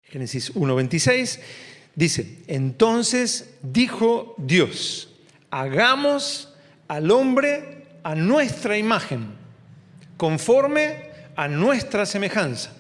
Génesis 1:26 dice: entonces dijo Dios, hagamos al hombre a nuestra imagen, conforme a nuestra semejanza,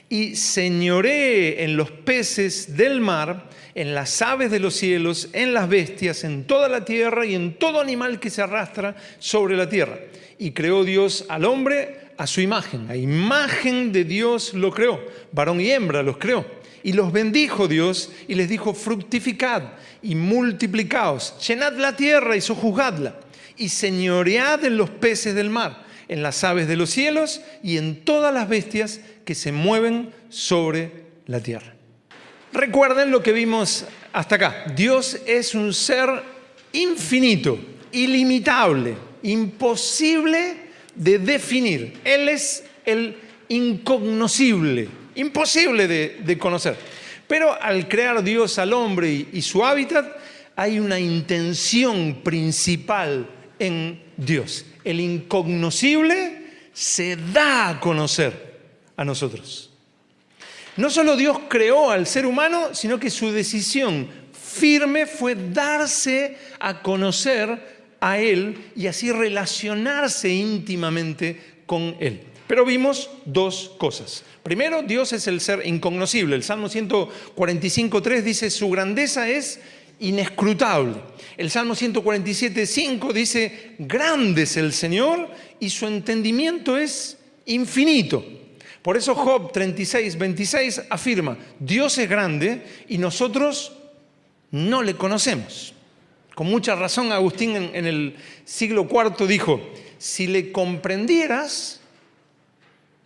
y señoree en los peces del mar, en las aves de los cielos, en las bestias, en toda la tierra y en todo animal que se arrastra sobre la tierra. Y creó Dios al hombre a su imagen, a imagen de Dios lo creó, varón y hembra los creó. Y los bendijo Dios y les dijo: fructificad y multiplicaos, llenad la tierra y sojuzgadla, y señoread en los peces del mar, en las aves de los cielos y en todas las bestias que se mueven sobre la tierra. Recuerden lo que vimos hasta acá. Dios es un ser infinito, ilimitable, imposible de definir. Él es el incognoscible, imposible de conocer. Pero al crear Dios al hombre y su hábitat, hay una intención principal en Dios. El incognoscible se da a conocer a nosotros. No solo Dios creó al ser humano, sino que su decisión firme fue darse a conocer a Él y así relacionarse íntimamente con Él. Pero vimos dos cosas. Primero, Dios es el ser incognoscible. El Salmo 145:3 dice: su grandeza es inescrutable. El Salmo 147:5 dice: grande es el Señor y su entendimiento es infinito. Por eso Job 36:26 afirma: Dios es grande y nosotros no le conocemos. Con mucha razón Agustín en el siglo IV dijo: si le comprendieras,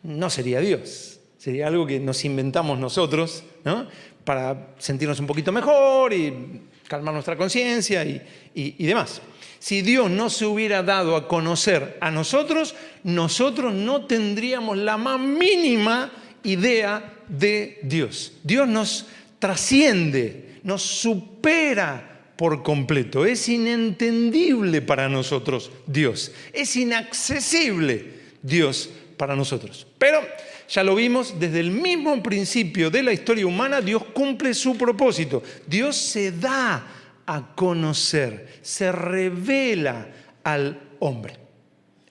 no sería Dios. Sería algo que nos inventamos nosotros, ¿no?, para sentirnos un poquito mejor y calmar nuestra conciencia y demás. Si Dios no se hubiera dado a conocer a nosotros, nosotros no tendríamos la más mínima idea de Dios. Dios nos trasciende, nos supera por completo. Es inentendible para nosotros Dios. Es inaccesible Dios para nosotros. Pero ya lo vimos, desde el mismo principio de la historia humana, Dios cumple su propósito. Dios se da a conocer, se revela al hombre.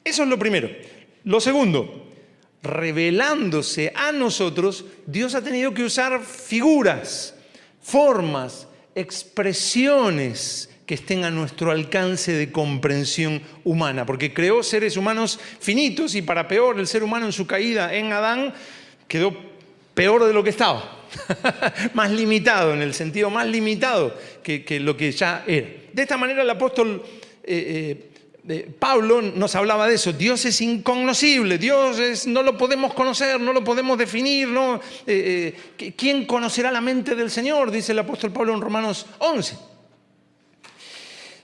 Eso es lo primero. Lo segundo, revelándose a nosotros, Dios ha tenido que usar figuras, formas, expresiones que estén a nuestro alcance de comprensión humana, porque creó seres humanos finitos y para peor, el ser humano en su caída en Adán quedó peor de lo que estaba. Más limitado, en el sentido más limitado que lo que ya era. De esta manera el apóstol Pablo nos hablaba de eso. Dios es incognoscible, no lo podemos conocer, no lo podemos definir. ¿No? ¿Quién conocerá la mente del Señor?, dice el apóstol Pablo en Romanos 11.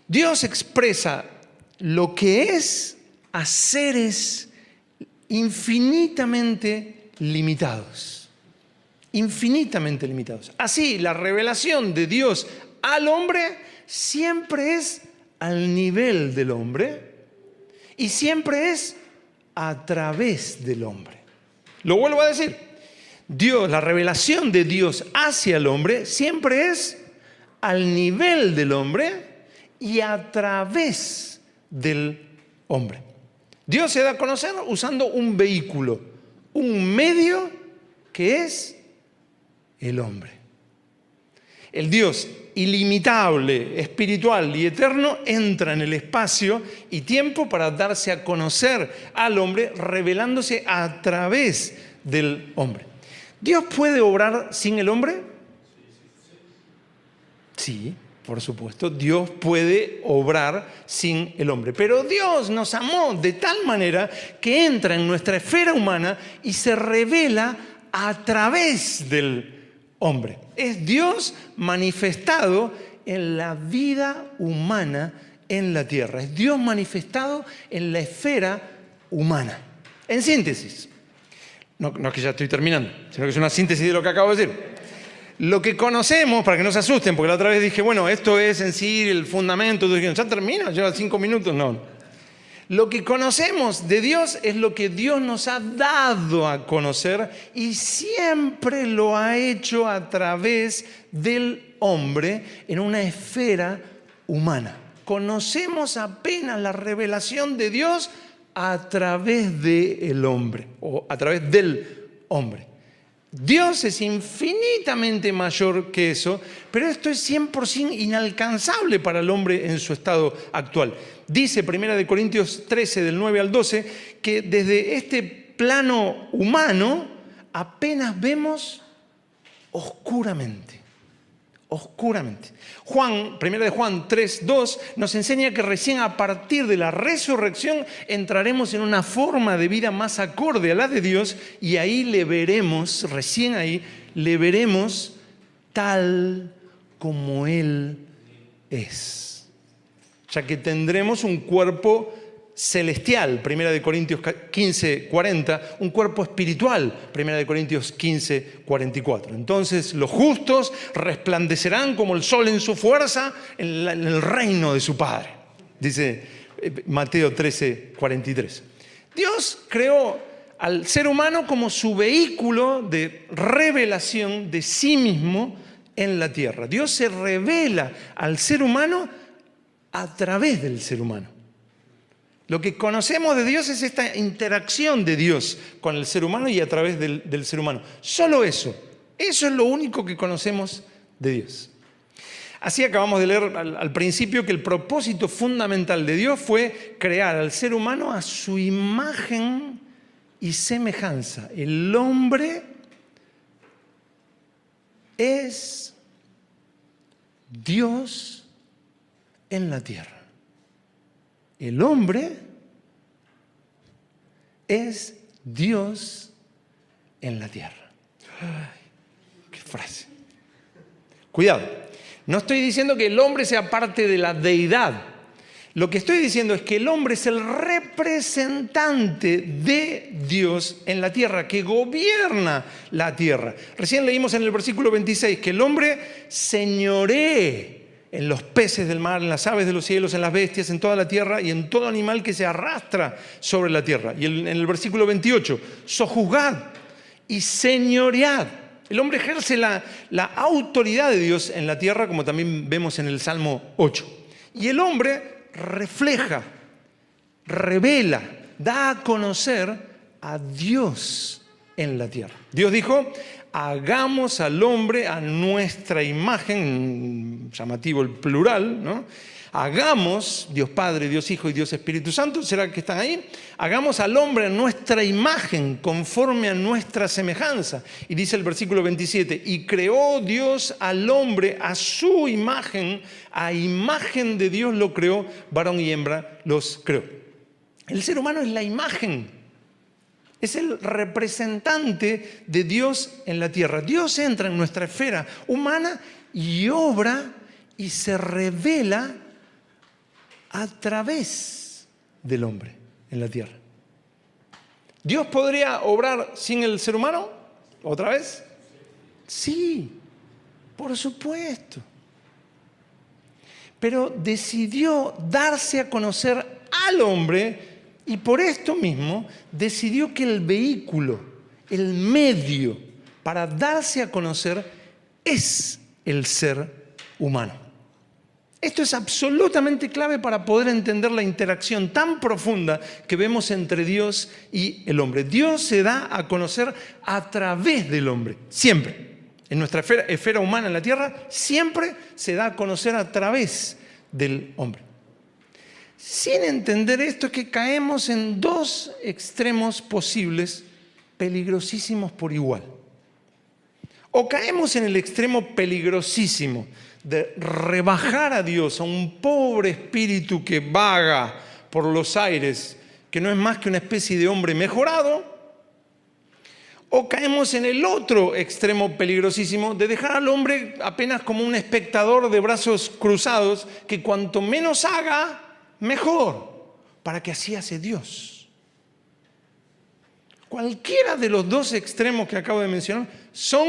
Dios expresa lo que es a seres infinitamente limitados. Infinitamente limitados. Así, la revelación de Dios al hombre siempre es al nivel del hombre y siempre es a través del hombre. Lo vuelvo a decir. La revelación de Dios hacia el hombre siempre es al nivel del hombre y a través del hombre. Dios se da a conocer usando un vehículo, un medio que es el hombre. El Dios ilimitable, espiritual y eterno entra en el espacio y tiempo para darse a conocer al hombre, revelándose a través del hombre. ¿Dios puede obrar sin el hombre? Sí, por supuesto, Dios puede obrar sin el hombre. Pero Dios nos amó de tal manera que entra en nuestra esfera humana y se revela a través del hombre. Es Dios manifestado en la vida humana en la tierra. Es Dios manifestado en la esfera humana. En síntesis, no es que ya estoy terminando, sino que es una síntesis de lo que acabo de decir. Lo que conocemos, para que no se asusten, porque la otra vez dije, bueno, esto es en sí el fundamento. Ya termina, lleva 5 minutos. No. Lo que conocemos de Dios es lo que Dios nos ha dado a conocer y siempre lo ha hecho a través del hombre en una esfera humana. Conocemos apenas la revelación de Dios a través del hombre o a través del hombre. Dios es infinitamente mayor que eso, pero esto es 100% inalcanzable para el hombre en su estado actual. Dice 1 Corintios 13, del 9 al 12, que desde este plano humano apenas vemos oscuramente. Oscuramente. 1 Juan 3, 2 nos enseña que recién a partir de la resurrección entraremos en una forma de vida más acorde a la de Dios y ahí le veremos, recién ahí, le veremos tal como Él es. Ya que tendremos un cuerpo celestial, 1 Corintios 15, 40, un cuerpo espiritual, 1 Corintios 15, 44. Entonces los justos resplandecerán como el sol en su fuerza en el reino de su Padre, dice Mateo 13, 43. Dios creó al ser humano como su vehículo de revelación de sí mismo en la tierra. Dios se revela al ser humano a través del ser humano. Lo que conocemos de Dios es esta interacción de Dios con el ser humano y a través del ser humano. Solo eso. Eso es lo único que conocemos de Dios. Así acabamos de leer al principio que el propósito fundamental de Dios fue crear al ser humano a su imagen y semejanza. El hombre es Dios en la tierra. El hombre es Dios en la tierra. Ay, qué frase. Cuidado, no estoy diciendo que el hombre sea parte de la deidad. Lo que estoy diciendo es que el hombre es el representante de Dios en la tierra, que gobierna la tierra. Recién leímos en el versículo 26 que el hombre señoree en los peces del mar, en las aves de los cielos, en las bestias, en toda la tierra y en todo animal que se arrastra sobre la tierra. Y en el versículo 28, sojuzgad y señoread. El hombre ejerce la autoridad de Dios en la tierra, como también vemos en el Salmo 8. Y el hombre refleja, revela, da a conocer a Dios en la tierra. Dios dijo: hagamos al hombre a nuestra imagen, llamativo el plural, ¿no? Hagamos, Dios Padre, Dios Hijo y Dios Espíritu Santo, ¿será que están ahí? Hagamos al hombre a nuestra imagen, conforme a nuestra semejanza. Y dice el versículo 27, y creó Dios al hombre a su imagen, a imagen de Dios lo creó, varón y hembra los creó. El ser humano es la imagen. Es el representante de Dios en la tierra. Dios entra en nuestra esfera humana y obra y se revela a través del hombre en la tierra. ¿Dios podría obrar sin el ser humano? ¿Otra vez? Sí, por supuesto. Pero decidió darse a conocer al hombre. Y por esto mismo decidió que el vehículo, el medio para darse a conocer es el ser humano. Esto es absolutamente clave para poder entender la interacción tan profunda que vemos entre Dios y el hombre. Dios se da a conocer a través del hombre, siempre. En nuestra esfera humana en la tierra, siempre se da a conocer a través del hombre. Sin entender esto es que caemos en dos extremos posibles, peligrosísimos por igual. O caemos en el extremo peligrosísimo de rebajar a Dios a un pobre espíritu que vaga por los aires, que no es más que una especie de hombre mejorado. O caemos en el otro extremo peligrosísimo de dejar al hombre apenas como un espectador de brazos cruzados, que cuanto menos haga, mejor, para que así hace Dios. Cualquiera de los dos extremos que acabo de mencionar son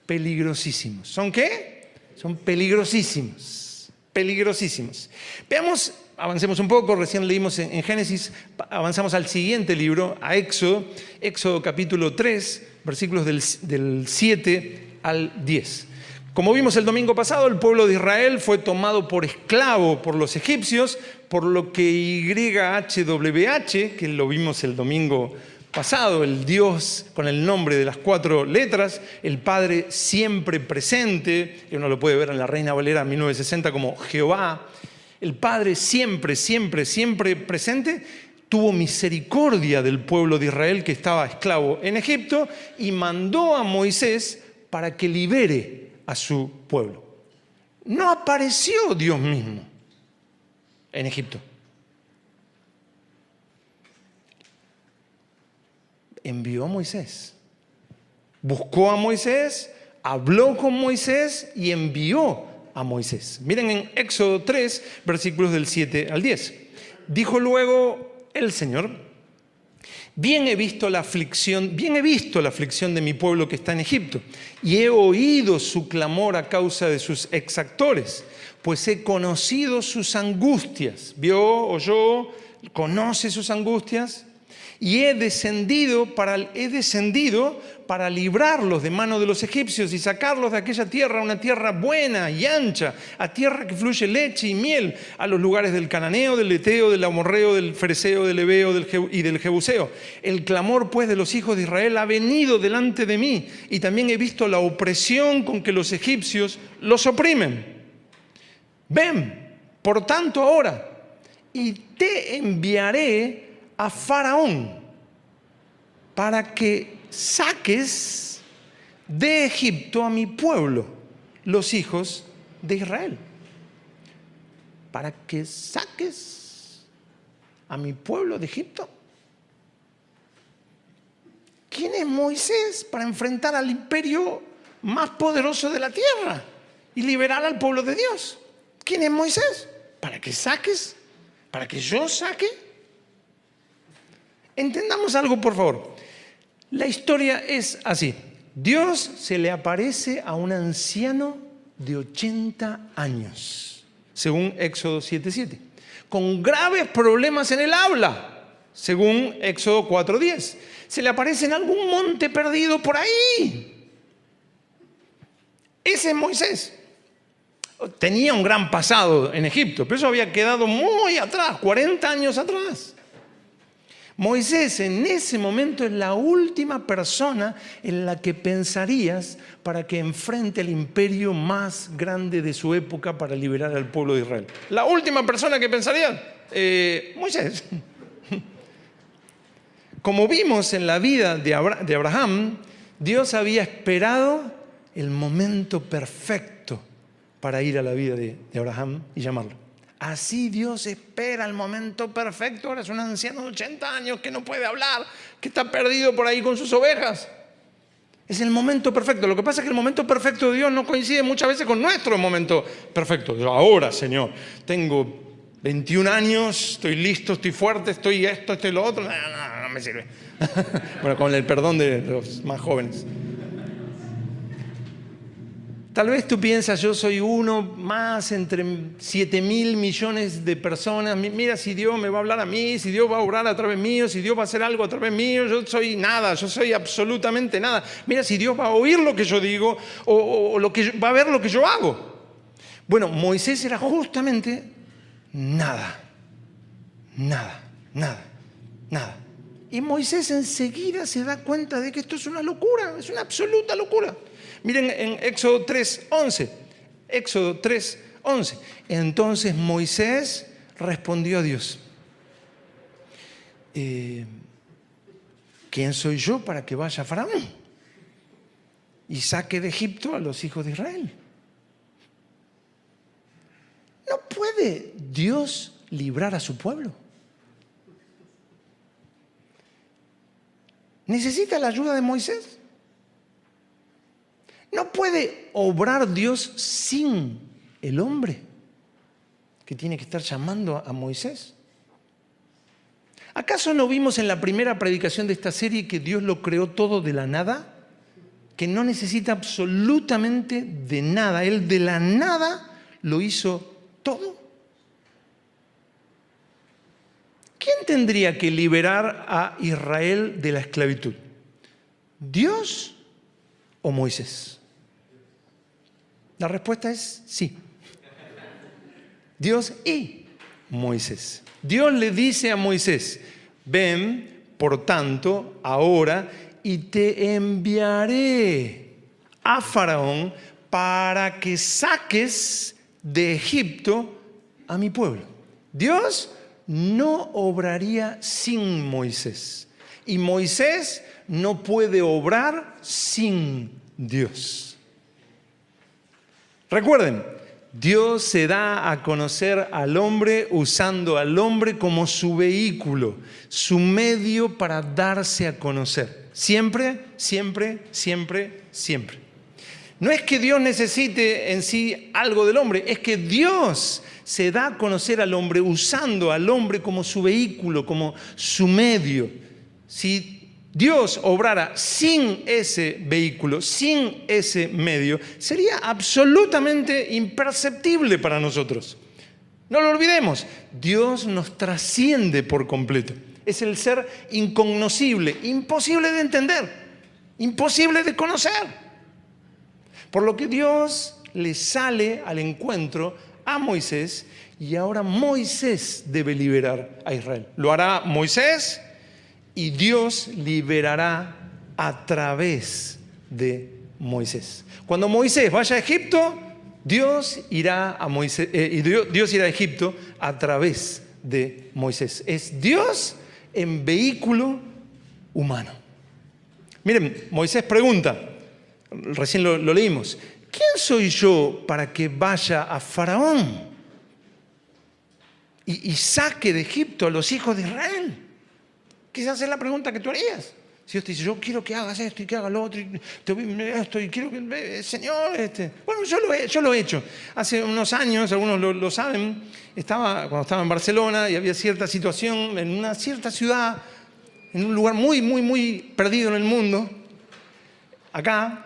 peligrosísimos. ¿Son qué? Son peligrosísimos. Peligrosísimos. Veamos avancemos un poco, recién leímos en Génesis, avanzamos al siguiente libro, a Éxodo, Éxodo capítulo 3, versículos del 7 al 10. Como vimos el domingo pasado, el pueblo de Israel fue tomado por esclavo por los egipcios, por lo que YHWH, que lo vimos el domingo pasado, el Dios con el nombre de las 4 letras, el Padre siempre presente, y uno lo puede ver en la Reina Valera 1960 como Jehová, el Padre siempre, siempre, siempre presente, tuvo misericordia del pueblo de Israel que estaba esclavo en Egipto y mandó a Moisés para que libere a su pueblo. No apareció Dios mismo en Egipto. Envió a Moisés. Buscó a Moisés, habló con Moisés y envió a Moisés. Miren en Éxodo 3, versículos del 7 al 10. Dijo luego el Señor: bien he visto la aflicción de mi pueblo que está en Egipto, y he oído su clamor a causa de sus exactores, pues he conocido sus angustias. ¿Vio, oyó, conoce sus angustias? Y he descendido para librarlos de mano de los egipcios y sacarlos de aquella tierra, una tierra buena y ancha, a tierra que fluye leche y miel, a los lugares del cananeo, del eteo, del amorreo, del fereceo, del heveo y del jebuseo. El clamor pues de los hijos de Israel ha venido delante de mí, y también he visto la opresión con que los egipcios los oprimen. Ven, por tanto, ahora, y te enviaré a Faraón para que saques de Egipto a mi pueblo, los hijos de Israel. Para que saques a mi pueblo de Egipto. ¿Quién es Moisés para enfrentar al imperio más poderoso de la tierra y liberar al pueblo de Dios? ¿Quién es Moisés? ¿Para que saques? ¿Para que yo saque? Entendamos algo, por favor. La historia es así. Dios se le aparece a un anciano de 80 años, según Éxodo 7:7, con graves problemas en el habla, según Éxodo 4:10. Se le aparece en algún monte perdido por ahí. Ese es Moisés. Tenía un gran pasado en Egipto, pero eso había quedado muy atrás, 40 años atrás. Moisés en ese momento es la última persona en la que pensarías para que enfrente el imperio más grande de su época para liberar al pueblo de Israel. La última persona que pensarías, Moisés. Como vimos en la vida de Abraham, Dios había esperado el momento perfecto para ir a la vida de Abraham y llamarlo. Así Dios espera el momento perfecto. Ahora es un anciano de 80 años que no puede hablar, que está perdido por ahí con sus ovejas. Es el momento perfecto. Lo que pasa es que el momento perfecto de Dios no coincide muchas veces con nuestro momento perfecto. Yo ahora, Señor, tengo 21 años, estoy listo, estoy fuerte, estoy esto, estoy lo otro. No me sirve. Bueno, con el perdón de los más jóvenes. Tal vez tú piensas, yo soy uno más entre 7.000 millones de personas. Mira, si Dios me va a hablar a mí, si Dios va a orar a través mío, si Dios va a hacer algo a través mío, yo soy nada, yo soy absolutamente nada. Mira, si Dios va a oír lo que yo digo o va a ver lo que yo hago. Bueno, Moisés era justamente nada. Y Moisés enseguida se da cuenta de que esto es una locura, es una absoluta locura. Miren en Éxodo 3:11. Éxodo 3:11. Entonces Moisés respondió a Dios: ¿quién soy yo para que vaya a Faraón y saque de Egipto a los hijos de Israel? ¿No puede Dios librar a su pueblo? ¿Necesita la ayuda de Moisés? ¿No puede obrar Dios sin el hombre que tiene que estar llamando a Moisés? ¿Acaso no vimos en la primera predicación de esta serie que Dios lo creó todo de la nada? Que no necesita absolutamente de nada. Él de la nada lo hizo todo. ¿quién tendría que liberar a Israel de la esclavitud? ¿Dios o Moisés? La respuesta es sí. Dios y Moisés. Dios le dice a Moisés: ven, por tanto, ahora y te enviaré a Faraón para que saques de Egipto a mi pueblo. Dios no obraría sin Moisés. Y Moisés no puede obrar sin Dios. Recuerden, Dios se da a conocer al hombre usando al hombre como su vehículo, su medio para darse a conocer. Siempre, siempre, siempre, siempre. No es que Dios necesite en sí algo del hombre, es que Dios se da a conocer al hombre usando al hombre como su vehículo, como su medio. Si Dios obrara sin ese vehículo, sin ese medio, sería absolutamente imperceptible para nosotros. No lo olvidemos, Dios nos trasciende por completo. Es el ser incognoscible, imposible de entender, imposible de conocer. Por lo que Dios le sale al encuentro a Moisés y ahora Moisés debe liberar a Israel. Lo hará Moisés y Dios liberará a través de Moisés. Cuando Moisés vaya a Egipto, Dios irá a Egipto a través de Moisés. Es Dios en vehículo humano. Miren, Moisés pregunta, recién lo leímos: ¿quién soy yo para que vaya a Faraón y saque de Egipto a los hijos de Israel? Quizás es la pregunta que tú harías. Si Dios te dice: yo quiero que hagas esto y que hagas lo otro, y esto, y quiero que, Señor, Bueno, yo lo he hecho. Hace unos años, algunos lo saben, cuando estaba en Barcelona y había cierta situación en una cierta ciudad, en un lugar muy, muy, muy perdido en el mundo, acá,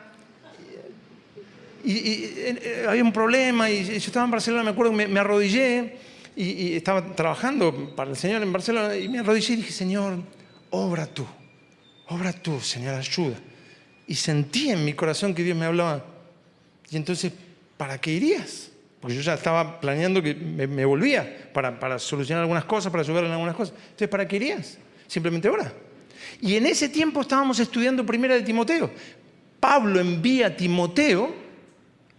y había un problema, y yo estaba en Barcelona, me acuerdo, me arrodillé, y estaba trabajando para el Señor en Barcelona, y me arrodillé y dije: Señor, obra tú, Señor, ayuda. Y sentí en mi corazón que Dios me hablaba. Y entonces, ¿para qué irías? Porque yo ya estaba planeando que me volvía para solucionar algunas cosas, para ayudar en algunas cosas. Entonces, ¿para qué irías? Simplemente ora. Y en ese tiempo estábamos estudiando Primera de Timoteo. Pablo envía a Timoteo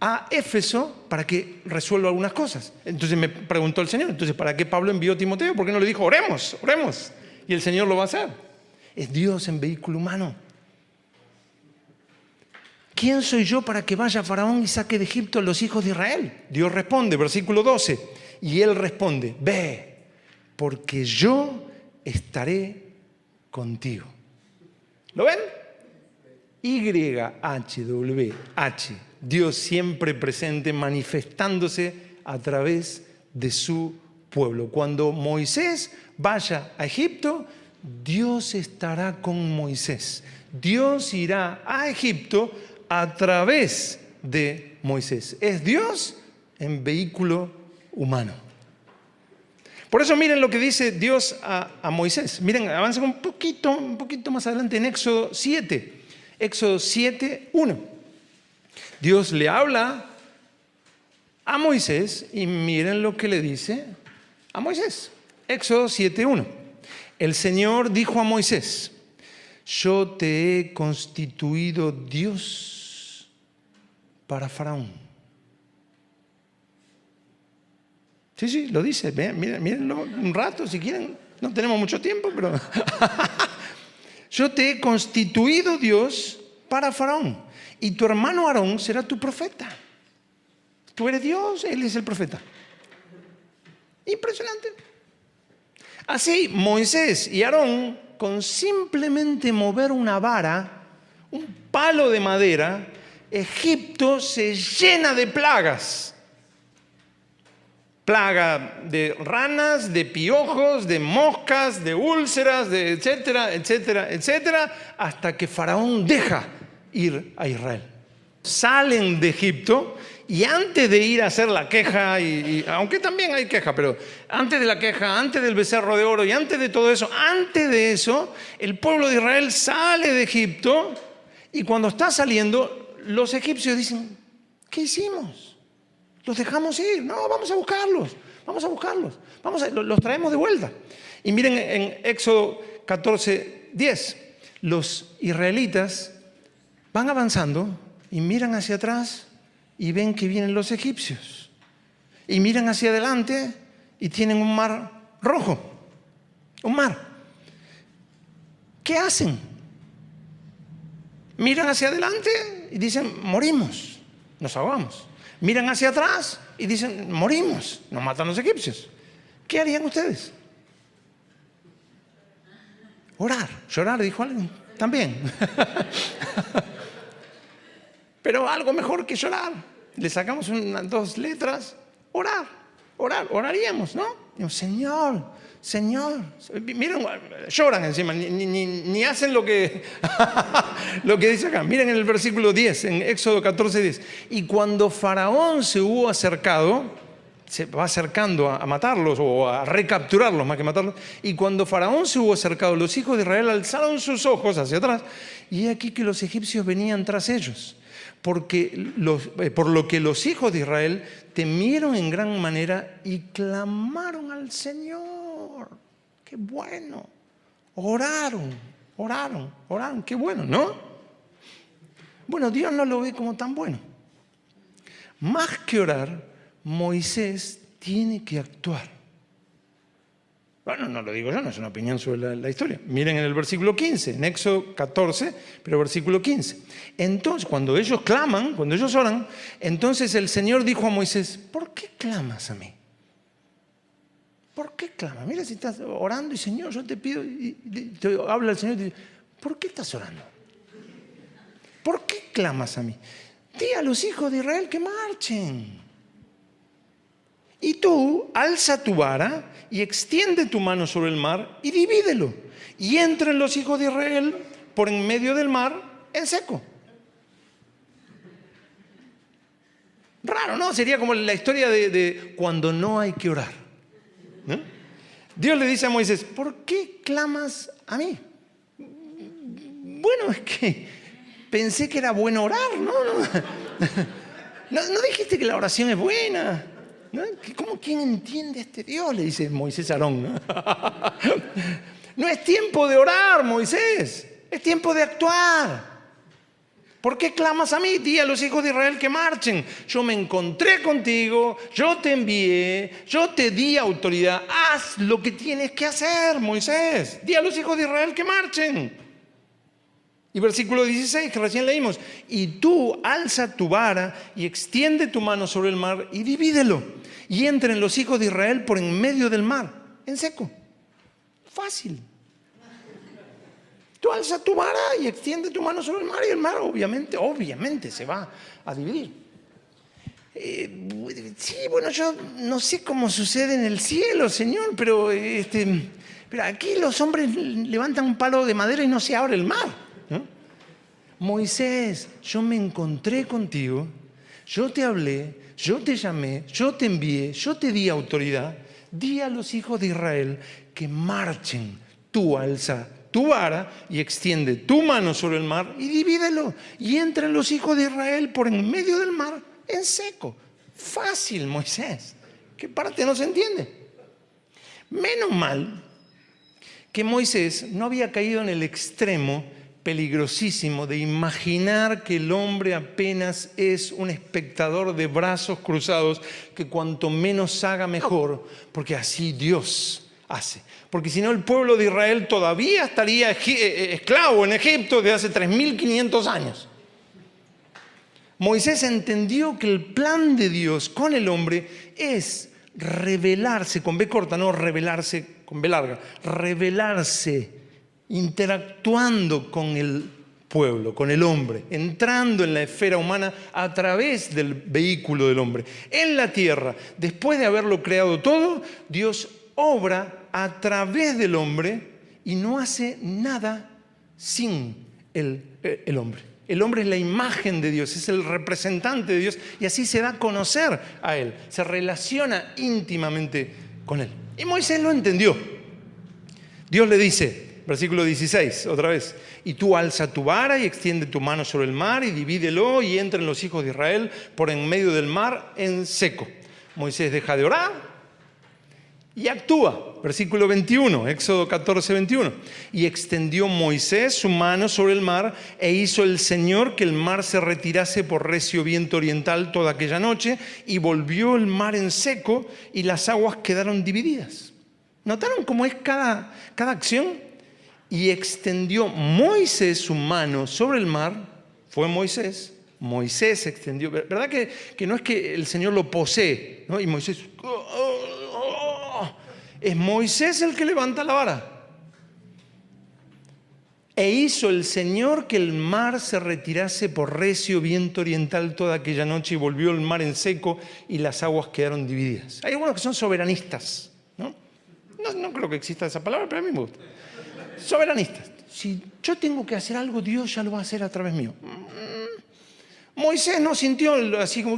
a Éfeso para que resuelva algunas cosas. Entonces me preguntó el Señor: entonces, ¿para qué Pablo envió a Timoteo? ¿Por qué no le dijo: oremos? Y el Señor lo va a hacer. Es Dios en vehículo humano. ¿Quién soy yo para que vaya a Faraón y saque de Egipto a los hijos de Israel? Dios responde, versículo 12. Y él responde: ve, porque yo estaré contigo. ¿Lo ven? YHWH. Dios siempre presente, manifestándose a través de su pueblo. Cuando Moisés vaya a Egipto, Dios estará con Moisés. Dios irá a Egipto a través de Moisés. Es Dios en vehículo humano. Por eso miren lo que dice Dios a Moisés. Miren, avancen un poquito más adelante en Éxodo 7. Éxodo 7, 1. Dios le habla a Moisés y miren lo que le dice a Moisés. Éxodo 7, 1. El Señor dijo a Moisés: yo te he constituido Dios para Faraón. Sí, lo dice. Mírenlo un rato si quieren. No tenemos mucho tiempo, pero... Yo te he constituido Dios para Faraón. Y tu hermano Aarón será tu profeta. Tú eres Dios, él es el profeta. Impresionante. Así, Moisés y Aarón, con simplemente mover una vara, un palo de madera, Egipto se llena de plagas. Plaga de ranas, de piojos, de moscas, de úlceras, de etcétera, etcétera, etcétera, hasta que Faraón deja ir a Israel. Salen de Egipto Y antes de ir a hacer la queja, aunque también hay queja, pero antes de la queja, antes del becerro de oro y antes de todo eso, antes de eso, el pueblo de Israel sale de Egipto y cuando está saliendo, los egipcios dicen, ¿qué hicimos? ¿Los dejamos ir? No, vamos a buscarlos, los traemos de vuelta. Y miren en Éxodo 14:10, los israelitas van avanzando y miran hacia atrás y ven que vienen los egipcios. Y miran hacia adelante y tienen un mar rojo, un mar. ¿Qué hacen? Miran hacia adelante y dicen, morimos, nos ahogamos. Miran hacia atrás y dicen, morimos, nos matan los egipcios. ¿Qué harían ustedes? Orar, llorar, dijo alguien. También. Pero algo mejor que llorar. Le sacamos dos letras. Oraríamos, ¿no? Digo, Señor. Miren, lloran encima, ni hacen lo que, lo que dice acá. Miren en el versículo 10, en Éxodo 14:10. Y cuando Faraón se hubo acercado, se va acercando a matarlos o a recapturarlos más que matarlos. Y cuando Faraón se hubo acercado, los hijos de Israel alzaron sus ojos hacia atrás. Y aquí que los egipcios venían tras ellos. Por lo que los hijos de Israel temieron en gran manera y clamaron al Señor. ¡Qué bueno! Oraron. ¡Qué bueno!, ¿no? Bueno, Dios no lo ve como tan bueno. Más que orar, Moisés tiene que actuar. Bueno, no lo digo yo, no es una opinión sobre la historia. Miren en el versículo 15, en Éxodo 14, pero versículo 15. Entonces, cuando ellos claman, cuando ellos oran, entonces el Señor dijo a Moisés, ¿por qué clamas a mí? ¿Por qué clamas? Mira, si estás orando y Señor, yo te pido, y te habla el Señor y te dice, ¿por qué estás orando? ¿Por qué clamas a mí? Di a los hijos de Israel que marchen. Y tú alza tu vara y extiende tu mano sobre el mar y divídelo. Y entren los hijos de Israel por en medio del mar en seco. Raro, ¿no? Sería como la historia de cuando no hay que orar, ¿no? Dios le dice a Moisés, ¿por qué clamas a mí? Bueno, es que pensé que era bueno orar, ¿no? ¿No dijiste que la oración es buena? ¿No? ¿Cómo quién entiende a este Dios? Le dice Moisés a Aarón, ¿no? No es tiempo de orar, Moisés, es tiempo de actuar. ¿Por qué clamas a mí? Di a los hijos de Israel que marchen. Yo me encontré contigo, yo te envié, yo te di autoridad. Haz lo que tienes que hacer, Moisés. Di a los hijos de Israel que marchen. Y versículo 16, que recién leímos. Y tú alza tu vara y extiende tu mano sobre el mar y divídelo. Y entren los hijos de Israel por en medio del mar, en seco. Fácil. Tú alza tu vara y extiende tu mano sobre el mar y el mar obviamente se va a dividir. Sí, bueno, yo no sé cómo sucede en el cielo, Señor, pero aquí los hombres levantan un palo de madera y no se abre el mar, ¿no? Moisés, yo me encontré contigo, yo te hablé, yo te llamé, yo te envié, yo te di autoridad. Di a los hijos de Israel que marchen. Tú alza tu vara y extiende tu mano sobre el mar y divídelo. Y entren los hijos de Israel por en medio del mar en seco. Fácil, Moisés. ¿Qué parte no se entiende? Menos mal que Moisés no había caído en el extremo peligrosísimo de imaginar que el hombre apenas es un espectador de brazos cruzados, que cuanto menos haga mejor, porque así Dios hace. Porque si no, el pueblo de Israel todavía estaría esclavo en Egipto desde hace 3.500 años. Moisés entendió que el plan de Dios con el hombre es revelarse, con B corta, no revelarse con B larga, revelarse interactuando con el pueblo, con el hombre, entrando en la esfera humana a través del vehículo del hombre. En la tierra, después de haberlo creado todo, Dios obra a través del hombre y no hace nada sin el hombre. El hombre es la imagen de Dios, es el representante de Dios y así se da a conocer a Él, se relaciona íntimamente con Él. Y Moisés lo entendió. Dios le dice, versículo 16, otra vez, y tú alza tu vara y extiende tu mano sobre el mar y divídelo y entren los hijos de Israel por en medio del mar en seco. Moisés deja de orar y actúa. Versículo 21, Éxodo 14, 21. Y extendió Moisés su mano sobre el mar e hizo el Señor que el mar se retirase por recio viento oriental toda aquella noche y volvió el mar en seco y las aguas quedaron divididas. ¿Notaron cómo es cada acción? Y extendió Moisés su mano sobre el mar. Fue Moisés extendió. ¿Verdad que no es que el Señor lo posee, ¿no? Y Moisés... Es Moisés el que levanta la vara. E hizo el Señor que el mar se retirase por recio viento oriental toda aquella noche y volvió el mar en seco y las aguas quedaron divididas. Hay algunos que son soberanistas, ¿no? No creo que exista esa palabra, pero a mí me gusta. Soberanistas. Si yo tengo que hacer algo, Dios ya lo va a hacer a través mío. Moisés no sintió así como...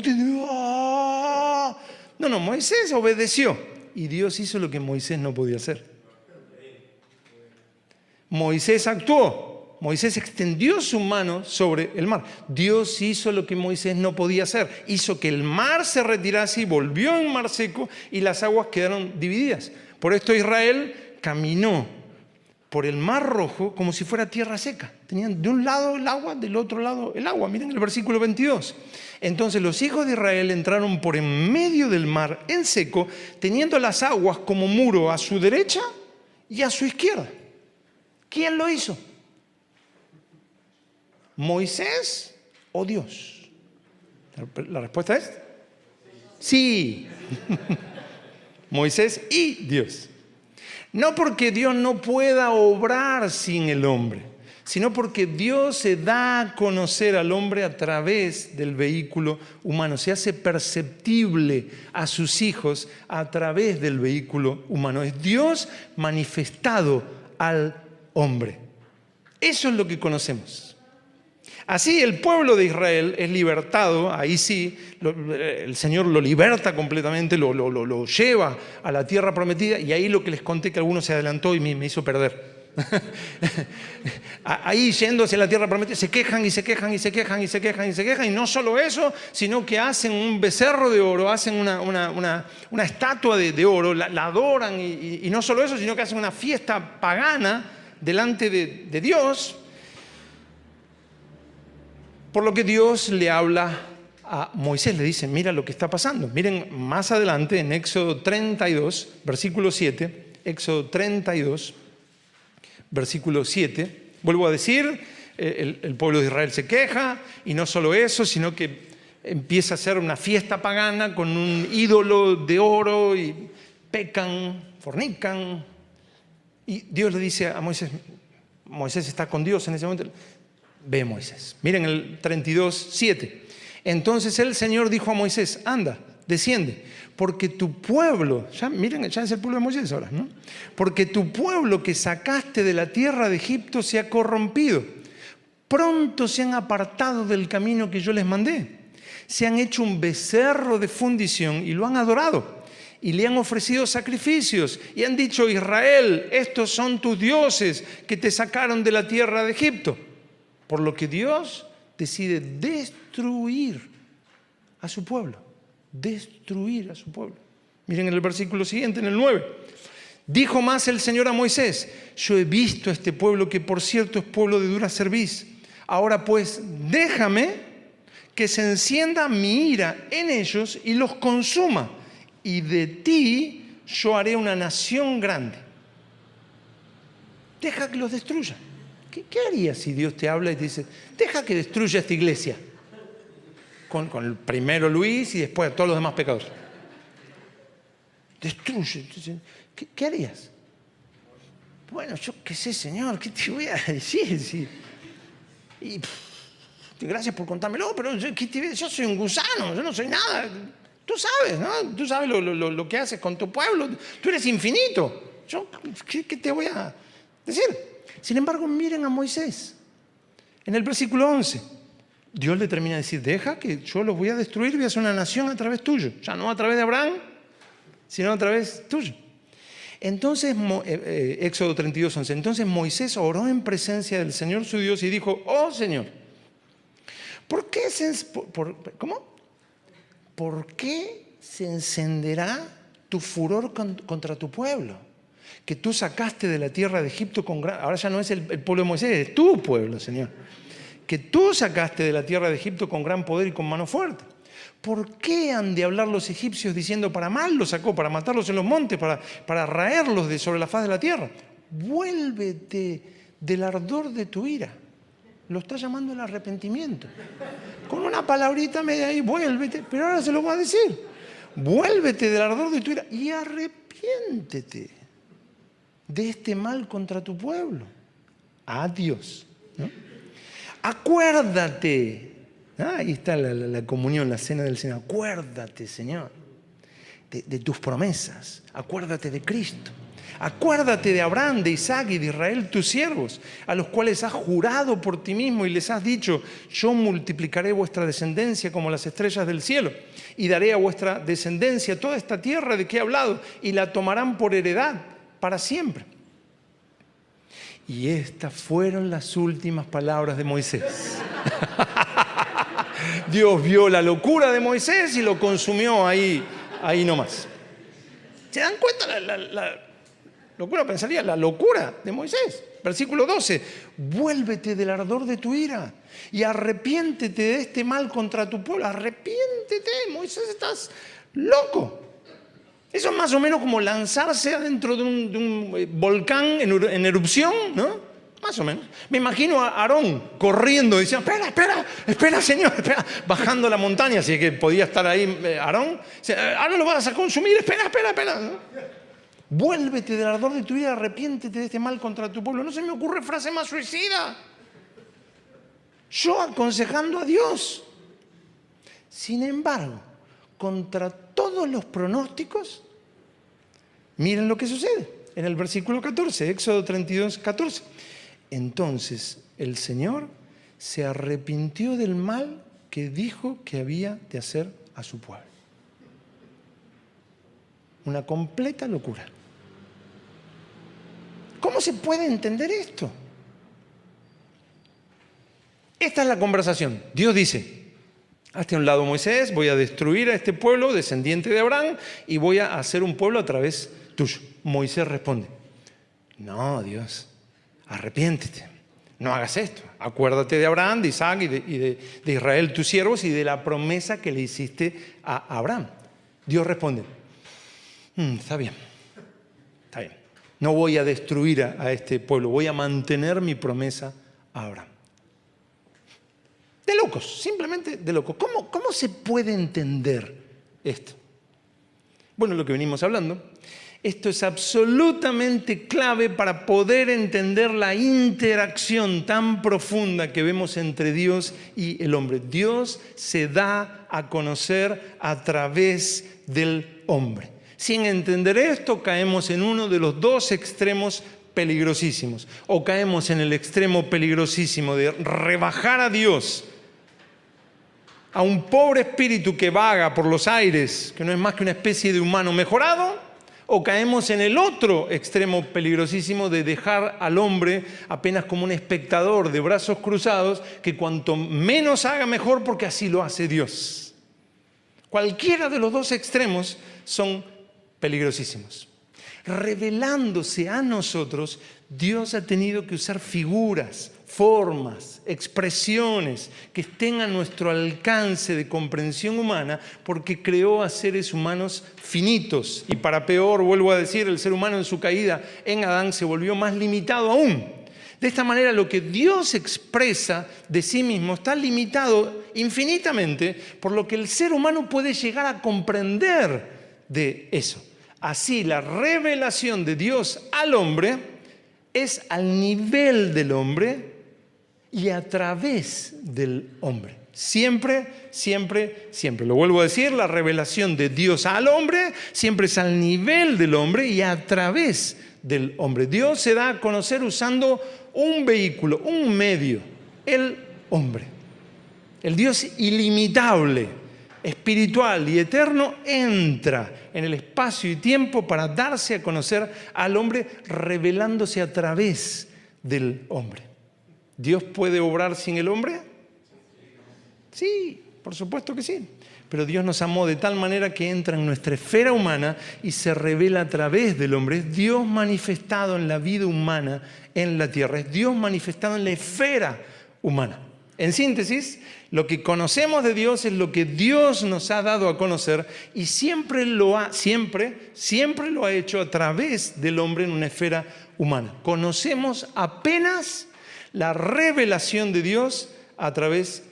No, Moisés obedeció. Y Dios hizo lo que Moisés no podía hacer. Moisés actuó. Moisés extendió su mano sobre el mar. Dios hizo lo que Moisés no podía hacer. Hizo que el mar se retirase y volvió en mar seco y las aguas quedaron divididas. Por esto Israel caminó por el mar rojo como si fuera tierra seca. Tenían de un lado el agua, del otro lado el agua. Miren el versículo 22. Entonces los hijos de Israel entraron por en medio del mar en seco, teniendo las aguas como muro a su derecha y a su izquierda. ¿Quién lo hizo? ¿Moisés o Dios? La respuesta es sí. Moisés y Dios. No porque Dios no pueda obrar sin el hombre, sino porque Dios se da a conocer al hombre a través del vehículo humano. Se hace perceptible a sus hijos a través del vehículo humano. Es Dios manifestado al hombre. Eso es lo que conocemos. Así el pueblo de Israel es libertado, ahí sí, el Señor lo liberta completamente, lo lleva a la tierra prometida y ahí lo que les conté que alguno se adelantó y me hizo perder. Ahí yendo hacia la tierra prometida se quejan y no solo eso, sino que hacen un becerro de oro, hacen una estatua de oro, la adoran y no solo eso, sino que hacen una fiesta pagana delante de Dios. Por lo que Dios le habla a Moisés, le dice, mira lo que está pasando. Miren más adelante en Éxodo 32, versículo 7, Éxodo 32, versículo 7, vuelvo a decir, el pueblo de Israel se queja y no solo eso, sino que empieza a hacer una fiesta pagana con un ídolo de oro y pecan, fornican. Y Dios le dice a Moisés, Moisés está con Dios en ese momento, ve Moisés. Miren el 32, 7. Entonces el Señor dijo a Moisés, anda, desciende, porque tu pueblo, miren, ya es el pueblo de Moisés ahora, ¿no? Porque tu pueblo que sacaste de la tierra de Egipto se ha corrompido. Pronto se han apartado del camino que yo les mandé. Se han hecho un becerro de fundición y lo han adorado. Y le han ofrecido sacrificios y han dicho, Israel, estos son tus dioses que te sacaron de la tierra de Egipto. Por lo que Dios decide destruir a su pueblo. Destruir a su pueblo. Miren en el versículo siguiente, en el 9. Dijo más el Señor a Moisés, yo he visto a este pueblo que por cierto es pueblo de dura cerviz. Ahora pues, déjame que se encienda mi ira en ellos y los consuma. Y de ti yo haré una nación grande. Deja que los destruya. ¿Qué harías si Dios te habla y te dice, deja que destruya esta iglesia? Con el primero Luis y después a todos los demás pecadores. Destruye. ¿Qué harías? Bueno, yo qué sé, Señor, ¿qué te voy a decir? Sí. Y, gracias por contármelo, pero yo soy un gusano, yo no soy nada. Tú sabes, ¿no? Tú sabes lo que haces con tu pueblo. Tú eres infinito. ¿Qué te voy a decir? Sin embargo, miren a Moisés. En el versículo 11. Dios le termina de decir, deja que yo los voy a destruir, voy a hacer una nación a través tuyo. Ya no a través de Abraham, sino a través tuyo. Entonces, Éxodo 32:11, entonces Moisés oró en presencia del Señor su Dios y dijo, oh Señor, ¿por qué se encenderá tu furor contra tu pueblo? Que tú sacaste de la tierra de Egipto con gran... Ahora ya no es el pueblo de Moisés, es tu pueblo, Señor. Que tú sacaste de la tierra de Egipto con gran poder y con mano fuerte. ¿Por qué han de hablar los egipcios diciendo para mal los sacó, para matarlos en los montes, para raerlos de sobre la faz de la tierra? Vuélvete del ardor de tu ira. Lo está llamando el arrepentimiento. Con una palabrita media ahí, vuélvete, pero ahora se lo va a decir. Vuélvete del ardor de tu ira y arrepiéntete de este mal contra tu pueblo. Adiós. ¿No? Acuérdate. Ahí está la comunión, la cena del Señor. Acuérdate, Señor, de tus promesas. Acuérdate de Cristo. Acuérdate de Abraham, de Isaac y de Israel, tus siervos, a los cuales has jurado por ti mismo y les has dicho, yo multiplicaré vuestra descendencia como las estrellas del cielo y daré a vuestra descendencia toda esta tierra de que he hablado y la tomarán por heredad para siempre. Y estas fueron las últimas palabras de Moisés. Dios vio la locura de Moisés y lo consumió ahí nomás. ¿Se dan cuenta la locura? Pensaría, la locura de Moisés. Versículo 12. Vuélvete del ardor de tu ira y arrepiéntete de este mal contra tu pueblo. Arrepiéntete, Moisés, estás loco. Eso es más o menos como lanzarse adentro de un volcán en erupción, ¿no? Más o menos. Me imagino a Aarón corriendo diciendo, espera, Señor, espera, bajando la montaña, así que podía estar ahí Aarón. Ahora lo vas a consumir, espera. ¿No? Vuélvete del ardor de tu ira, arrepiéntete de este mal contra tu pueblo. No se me ocurre frase más suicida. Yo aconsejando a Dios. Sin embargo, contra todos los pronósticos, miren lo que sucede en el versículo 14, Éxodo 32:14. Entonces el Señor se arrepintió del mal que dijo que había de hacer a su pueblo. Una completa locura. ¿Cómo se puede entender esto? Esta es la conversación. Dios dice, hazte a un lado Moisés, voy a destruir a este pueblo descendiente de Abraham y voy a hacer un pueblo a través tuyo. Moisés responde, no, Dios, arrepiéntete, no hagas esto. Acuérdate de Abraham, de Isaac y de Israel, tus siervos, y de la promesa que le hiciste a Abraham. Dios responde, está bien. No voy a destruir a este pueblo, voy a mantener mi promesa a Abraham. De locos, simplemente de locos. ¿Cómo se puede entender esto? Bueno, lo que venimos hablando. Esto es absolutamente clave para poder entender la interacción tan profunda que vemos entre Dios y el hombre. Dios se da a conocer a través del hombre. Sin entender esto, caemos en uno de los dos extremos peligrosísimos. O caemos en el extremo peligrosísimo de rebajar a Dios a un pobre espíritu que vaga por los aires, que no es más que una especie de humano mejorado, o caemos en el otro extremo peligrosísimo de dejar al hombre apenas como un espectador de brazos cruzados, que cuanto menos haga mejor porque así lo hace Dios. Cualquiera de los dos extremos son peligrosísimos. Revelándose a nosotros, Dios ha tenido que usar figuras, formas, expresiones que estén a nuestro alcance de comprensión humana, porque creó a seres humanos finitos. Y para peor, vuelvo a decir, el ser humano en su caída en Adán se volvió más limitado aún. De esta manera, lo que Dios expresa de sí mismo está limitado infinitamente por lo que el ser humano puede llegar a comprender de eso. Así, la revelación de Dios al hombre es al nivel del hombre y a través del hombre. Siempre. Lo vuelvo a decir, la revelación de Dios al hombre siempre es al nivel del hombre y a través del hombre. Dios se da a conocer usando un vehículo, un medio, el hombre. El Dios ilimitable, espiritual y eterno entra en el espacio y tiempo para darse a conocer al hombre, revelándose a través del hombre. ¿Dios puede obrar sin el hombre? Sí, por supuesto que sí. Pero Dios nos amó de tal manera que entra en nuestra esfera humana y se revela a través del hombre. Es Dios manifestado en la vida humana en la tierra. Es Dios manifestado en la esfera humana. En síntesis, lo que conocemos de Dios es lo que Dios nos ha dado a conocer y siempre lo ha hecho a través del hombre en una esfera humana. Conocemos apenas la revelación de Dios a través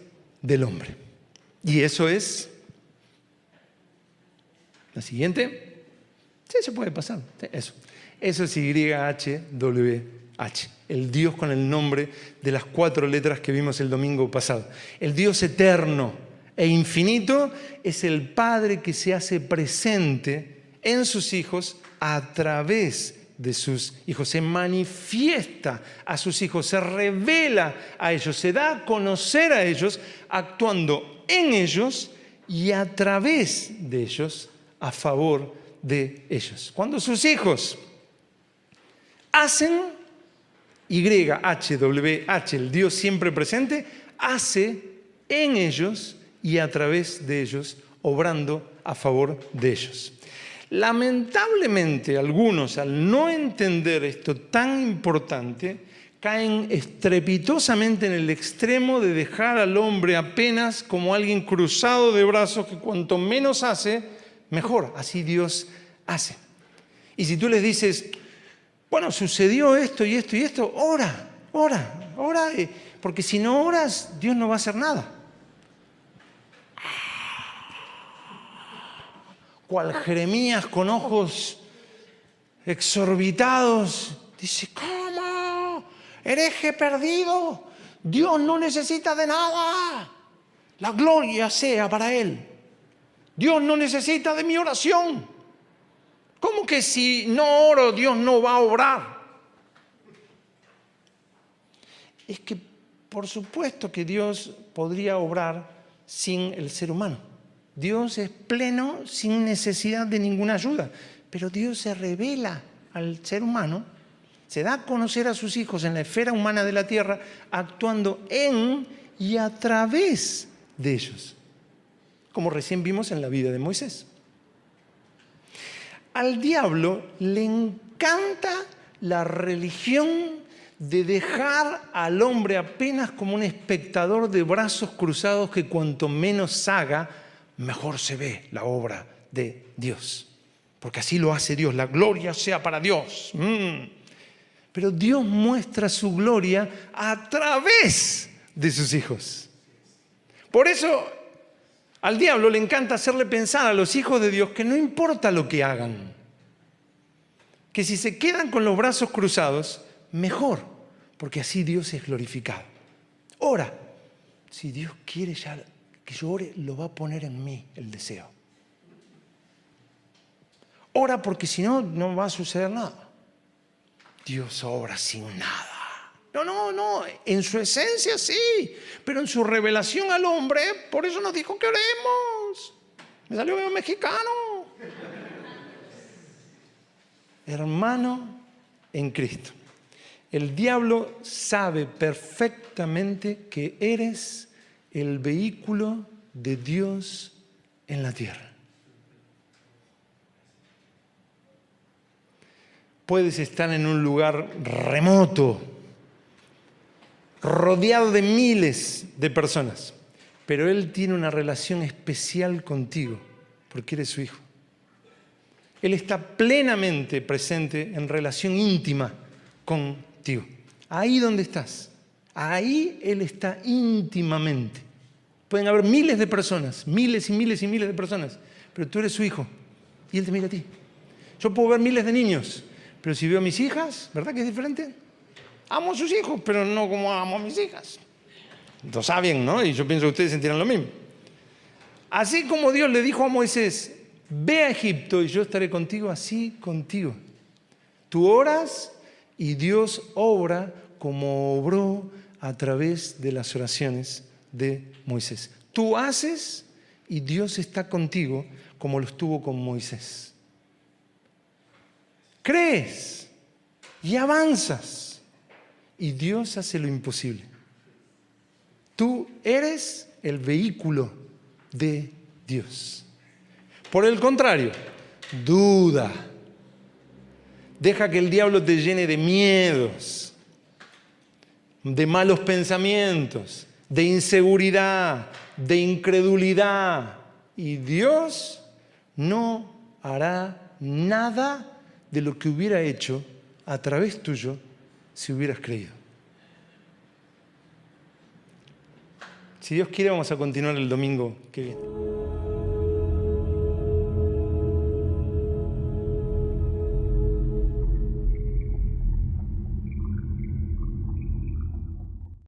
del hombre. Y eso es... ¿La siguiente? Sí, se puede pasar. Eso es YHWH. El Dios con el nombre de las 4 letras que vimos el domingo pasado. El Dios eterno e infinito es el Padre que se hace presente en sus hijos a través de sus hijos. Se manifiesta a sus hijos, se revela a ellos, se da a conocer a ellos, actuando en ellos y a través de ellos, a favor de ellos. Cuando sus hijos hacen, YHWH, el Dios siempre presente, hace en ellos y a través de ellos, obrando a favor de ellos. Lamentablemente, algunos, al no entender esto tan importante, caen estrepitosamente en el extremo de dejar al hombre apenas como alguien cruzado de brazos que cuanto menos hace, mejor. Así Dios hace. Y si tú les dices, bueno, sucedió esto y esto y esto, ora, porque si no oras, Dios no va a hacer nada. Cual Jeremías con ojos exorbitados, dice, ¿cómo? Hereje perdido, Dios no necesita de nada, la gloria sea para Él. Dios no necesita de mi oración. ¿Cómo que si no oro, Dios no va a obrar? Es que por supuesto que Dios podría obrar sin el ser humano. Dios es pleno sin necesidad de ninguna ayuda. Pero Dios se revela al ser humano, se da a conocer a sus hijos en la esfera humana de la tierra, actuando en y a través de ellos, como recién vimos en la vida de Moisés. Al diablo le encanta la religión de dejar al hombre apenas como un espectador de brazos cruzados que cuanto menos haga, mejor se ve la obra de Dios. Porque así lo hace Dios, la gloria sea para Dios. Pero Dios muestra su gloria a través de sus hijos. Por eso al diablo le encanta hacerle pensar a los hijos de Dios que no importa lo que hagan, que si se quedan con los brazos cruzados, mejor, porque así Dios es glorificado. Ora, si Dios quiere ya que yo ore, lo va a poner en mí el deseo. Ora porque si no, no va a suceder nada. Dios obra sin nada. No, en su esencia sí, pero en su revelación al hombre, por eso nos dijo que oremos. Me salió medio mexicano. Hermano en Cristo, el diablo sabe perfectamente que eres el vehículo de Dios en la tierra. Puedes estar en un lugar remoto, rodeado de miles de personas, pero Él tiene una relación especial contigo, porque eres su hijo. Él está plenamente presente en relación íntima contigo. Ahí donde estás, ahí Él está íntimamente. Pueden haber miles de personas, miles y miles y miles de personas, pero tú eres su hijo y Él te mira a ti. Yo puedo ver miles de niños, pero si veo a mis hijas, ¿verdad que es diferente? Amo a sus hijos, pero no como amo a mis hijas. Lo saben, ¿no? Y yo pienso que ustedes sentirán lo mismo. Así como Dios le dijo a Moisés, ve a Egipto y yo estaré contigo, así contigo. Tú oras y Dios obra como obró a través de las oraciones de Moisés. Tú haces y Dios está contigo como lo estuvo con Moisés. Crees y avanzas y Dios hace lo imposible. Tú eres el vehículo de Dios. Por el contrario, duda. Deja que el diablo te llene de miedos, de malos pensamientos, de inseguridad, de incredulidad. Y Dios no hará nada de lo que hubiera hecho a través tuyo si hubieras creído. Si Dios quiere, vamos a continuar el domingo que viene.